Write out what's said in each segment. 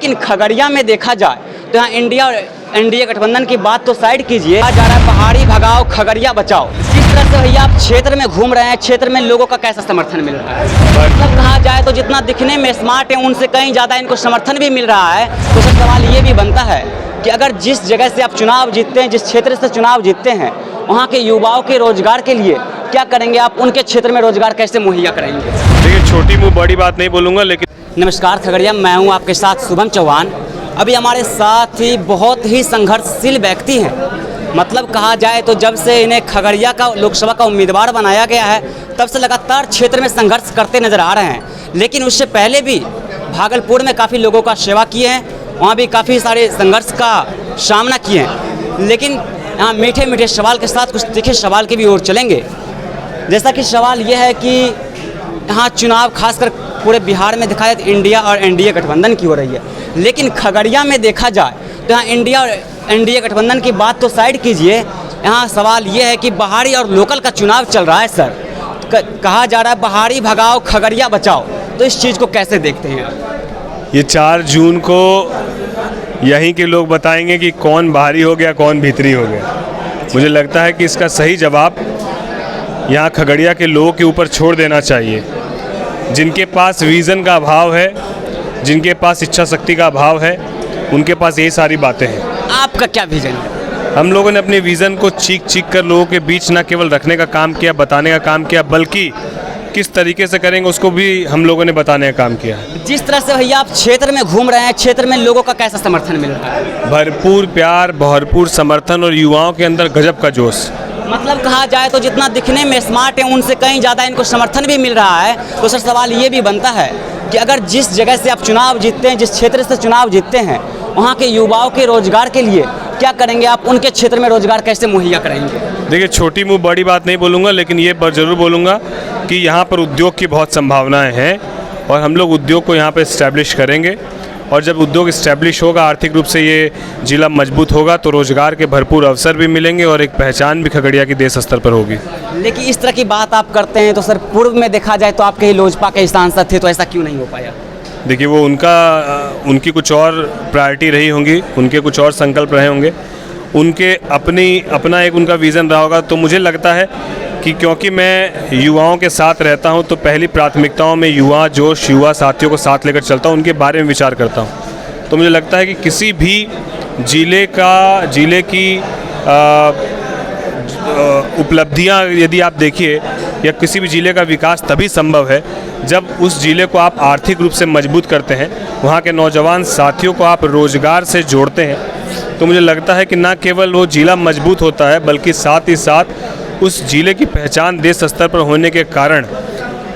लेकिन खगड़िया में देखा जाए तो यहाँ इंडिया और एनडीए गठबंधन की बात तो साइड कीजिए, कहा जा रहा है पहाड़ी भगाओ खगड़िया बचाओ। जिस तरह से भैया आप क्षेत्र में घूम रहे हैं, क्षेत्र में लोगों का कैसा समर्थन मिल रहा है? मतलब कहा जाए तो जितना दिखने में स्मार्ट है उनसे कहीं ज़्यादा इनको समर्थन भी मिल रहा है। तो सर सवाल ये भी बनता है कि अगर जिस जगह से आप चुनाव जीतते हैं, जिस क्षेत्र से चुनाव जीतते हैं, वहाँ के युवाओं के रोजगार के लिए क्या करेंगे आप? उनके क्षेत्र में रोजगार कैसे मुहैया कराएंगे? देखिए, छोटी मुँह बड़ी बात नहीं बोलूँगा, लेकिन नमस्कार खगड़िया, मैं हूं आपके साथ शुभम चौहान। अभी हमारे साथ ही बहुत ही संघर्षशील व्यक्ति हैं। मतलब कहा जाए तो जब से इन्हें खगड़िया का लोकसभा का उम्मीदवार बनाया गया है तब से लगातार क्षेत्र में संघर्ष करते नज़र आ रहे हैं। लेकिन उससे पहले भी भागलपुर में काफ़ी लोगों का सेवा किए हैं, वहाँ भी काफ़ी सारे संघर्ष का सामना किए हैं। लेकिन यहाँ मीठे मीठे सवाल के साथ कुछ तीखे सवाल की भी ओर चलेंगे। जैसा कि सवाल यह है कि यहाँ चुनाव खासकर पूरे बिहार में दिखाया तो इंडिया और एनडीए गठबंधन की हो रही है, लेकिन खगड़िया में देखा जाए तो यहाँ इंडिया और एनडीए गठबंधन की बात तो साइड कीजिए, यहाँ सवाल ये है कि बाहरी और लोकल का चुनाव चल रहा है। सर कहा जा रहा है बाहरी भगाओ खगड़िया बचाओ, तो इस चीज़ को कैसे देखते हैं आप? ये 4 जून को यहीं के लोग बताएंगे कि कौन बाहरी हो गया कौन भीतरी हो गया। मुझे लगता है कि इसका सही जवाब यहाँ खगड़िया के लोगों के ऊपर छोड़ देना चाहिए। जिनके पास विज़न का अभाव है, जिनके पास इच्छा शक्ति का अभाव है, उनके पास यही सारी बातें हैं। आपका क्या विज़न है? हम लोगों ने अपने विज़न को चीख कर लोगों के बीच न केवल रखने का काम किया, बताने का काम किया, बल्कि किस तरीके से करेंगे उसको भी हम लोगों ने बताने का काम किया। जिस तरह से भैया आप क्षेत्र में घूम रहे हैं, क्षेत्र में लोगों का कैसा समर्थन मिल रहा है? भरपूर प्यार, भरपूर समर्थन और युवाओं के अंदर गजब का जोश। मतलब कहा जाए तो जितना दिखने में स्मार्ट है उनसे कहीं ज़्यादा इनको समर्थन भी मिल रहा है। तो सर सवाल ये भी बनता है कि अगर जिस जगह से आप चुनाव जीतते हैं, जिस क्षेत्र से चुनाव जीतते हैं, वहाँ के युवाओं के रोजगार के लिए क्या करेंगे आप? उनके क्षेत्र में रोजगार कैसे मुहैया कराएंगे? देखिए, छोटी मुँह बड़ी बात नहीं बोलूँगा, लेकिन ये ज़रूर बोलूँगा कि यहाँ पर उद्योग की बहुत संभावनाएँ हैं और हम लोग उद्योग को यहाँ पर इस्टेब्लिश करेंगे। और जब उद्योग इस्टेब्लिश होगा, आर्थिक रूप से ये ज़िला मजबूत होगा, तो रोज़गार के भरपूर अवसर भी मिलेंगे और एक पहचान भी खगड़िया की देश स्तर पर होगी। लेकिन इस तरह की बात आप करते हैं तो सर पूर्व में देखा जाए तो आपके ही लोजपा के सांसद थे, तो ऐसा क्यों नहीं हो पाया? देखिए, वो उनकी कुछ और प्रायोरिटी रही होंगी, उनके कुछ और संकल्प रहे होंगे, उनके अपना एक उनका विज़न रहा होगा। तो मुझे लगता है कि क्योंकि मैं युवाओं के साथ रहता हूं, तो पहली प्राथमिकताओं में युवा जोश, युवा साथियों को साथ लेकर चलता हूं, उनके बारे में विचार करता हूं। तो मुझे लगता है कि किसी भी जिले की उपलब्धियां यदि आप देखिए, या किसी भी जिले का विकास तभी संभव है जब उस जिले को आप आर्थिक रूप से मजबूत करते हैं, वहाँ के नौजवान साथियों को आप रोज़गार से जोड़ते हैं। तो मुझे लगता है कि न केवल वो जिला मजबूत होता है, बल्कि साथ ही साथ उस जिले की पहचान देश स्तर पर होने के कारण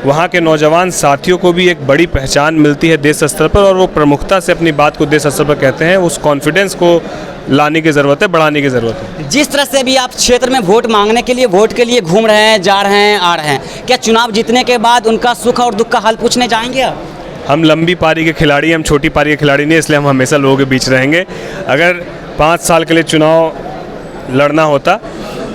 वहाँ के नौजवान साथियों को भी एक बड़ी पहचान मिलती है देश स्तर पर, और वो प्रमुखता से अपनी बात को देश स्तर पर कहते हैं। उस कॉन्फिडेंस को लाने की ज़रूरत है, बढ़ाने की ज़रूरत है। जिस तरह से भी आप क्षेत्र में वोट मांगने के लिए, वोट के लिए घूम रहे हैं, जा रहे हैं, आ रहे हैं, क्या चुनाव जीतने के बाद उनका सुख और दुख का हाल पूछने जाएंगे आप? हम लंबी पारी के खिलाड़ी, हम छोटी पारी के खिलाड़ी नहीं, इसलिए हम हमेशा लोगों के बीच रहेंगे। अगर 5 साल के लिए चुनाव लड़ना होता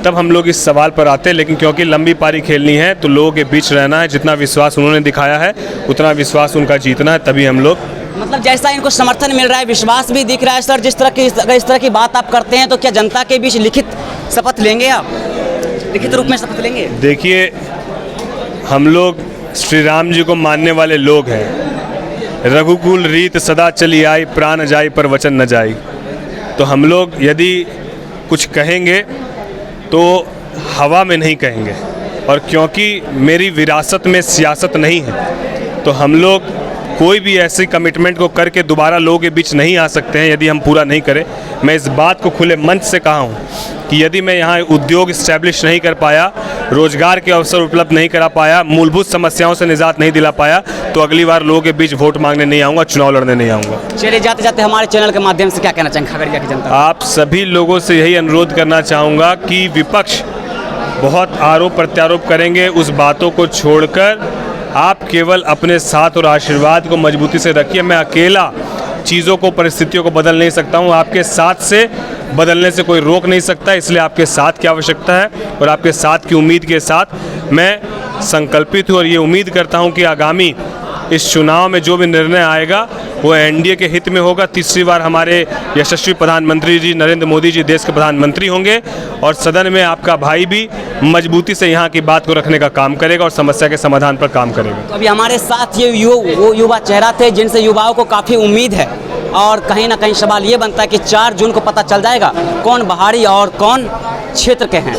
तब हम लोग इस सवाल पर आते, लेकिन क्योंकि लंबी पारी खेलनी है तो लोगों के बीच रहना है। जितना विश्वास उन्होंने दिखाया है उतना विश्वास उनका जीतना है, तभी हम लोग। मतलब जैसा इनको समर्थन मिल रहा है, विश्वास भी दिख रहा है सर। अगर इस तरह की बात आप करते हैं तो क्या जनता के बीच लिखित शपथ लेंगे आप? लिखित रूप में शपथ लेंगे? देखिए, हम लोग श्री राम जी को मानने वाले लोग हैं। रघुकुल रीत सदा चली आई, प्राण जाई पर वचन न जाई। तो हम लोग यदि कुछ कहेंगे तो हवा में नहीं कहेंगे, और क्योंकि मेरी विरासत में सियासत नहीं है, तो हम लोग कोई भी ऐसी कमिटमेंट को करके दोबारा लोगों के बीच नहीं आ सकते हैं यदि हम पूरा नहीं करें। मैं इस बात को खुले मंच से कहा हूँ कि यदि मैं यहाँ उद्योग इस्टेब्लिश नहीं कर पाया, रोजगार के अवसर उपलब्ध नहीं करा पाया, मूलभूत समस्याओं से निजात नहीं दिला पाया, तो अगली बार लोगों के बीच वोट मांगने नहीं आऊँगा, चुनाव लड़ने नहीं आऊँगा। चलिए, जाते जाते हमारे चैनल के माध्यम से क्या कहना चाहेंगे खगड़िया की जनता? आप सभी लोगों से यही अनुरोध करना चाहूँगा कि विपक्ष बहुत आरोप प्रत्यारोप करेंगे, उस बातों को छोड़कर आप केवल अपने साथ और आशीर्वाद को मजबूती से रखिए। मैं अकेला चीज़ों को, परिस्थितियों को बदल नहीं सकता हूँ, आपके साथ से बदलने से कोई रोक नहीं सकता। इसलिए आपके साथ की आवश्यकता है, और आपके साथ की उम्मीद के साथ मैं संकल्पित हूँ और ये उम्मीद करता हूँ कि आगामी इस चुनाव में जो भी निर्णय आएगा वो एनडीए के हित में होगा। तीसरी बार हमारे यशस्वी प्रधानमंत्री जी नरेंद्र मोदी जी देश के प्रधानमंत्री होंगे और सदन में आपका भाई भी मजबूती से यहाँ की बात को रखने का काम करेगा और समस्या के समाधान पर काम करेगा। तो अभी हमारे साथ ये वो युवा चेहरा थे जिनसे युवाओं को काफ़ी उम्मीद है, और कहीं ना कहीं सवाल ये बनता है कि 4 जून को पता चल जाएगा कौन बाहरी और कौन क्षेत्र के हैं।